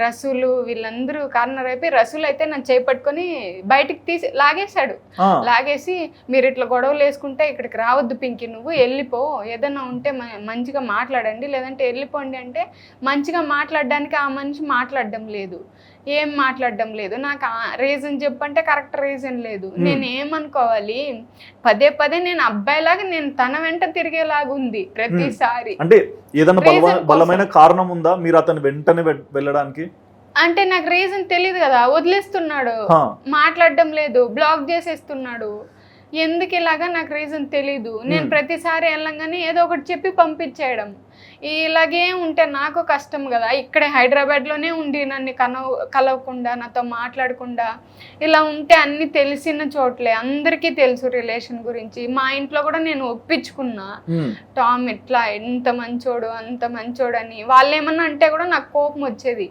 రసూలు వీళ్ళందరూ కార్నర్ అయిపోయి రసూలు అయితే నన్ను చేపట్టుకొని బయటికి తీసి లాగేశాడు. లాగేసి మీరు ఇట్లా గొడవలు వేసుకుంటే ఇక్కడికి రావద్దు పింకీ, నువ్వు వెళ్ళిపో, ఏదైనా ఉంటే మంచిగా మాట్లాడండి లేదంటే వెళ్ళిపోండి అంటే మంచిగా మాట్లాడడానికి ఆ మనిషి మాట్లాడడం లేదు, ఏం మాట్లాడడం లేదు. నాకు రీజన్ చెప్పంటే కరెక్ట్ రీజన్ లేదు. నేను ఏమనుకోవాలి, పదే పదే నేను అబ్బాయిలాగా నేను తన వెంట తిరిగేలాగా ఉంది ప్రతిసారి. అంటే ఏదైనా బలమైన కారణం ఉందా మీరు అతను వెంటనే వెళ్ళడానికి? అంటే నాకు రీజన్ తెలియదు కదా, వదిలేస్తున్నాడు, మాట్లాడడం లేదు, బ్లాక్ చేసేస్తున్నాడు. ఎందుకు ఇలాగా నాకు రీజన్ తెలీదు. నేను ప్రతిసారి వెళ్ళంగానే ఏదో ఒకటి చెప్పి పంపించేయడం. ఇలాగే ఉంటే నాకు కష్టం కదా. ఇక్కడే హైదరాబాద్లోనే ఉండి నన్ను కలవకుండా నాతో మాట్లాడకుండా ఇలా ఉంటే అన్ని తెలిసిన చోట్లే, అందరికీ తెలుసు రిలేషన్ గురించి. మా ఇంట్లో కూడా నేను ఒప్పించుకున్నా, టామ్ ఇట్లా ఎంత మంచోడు అంత మంచోడు అని. వాళ్ళు ఏమన్నా అంటే కూడా నాకు కోపం వచ్చేది.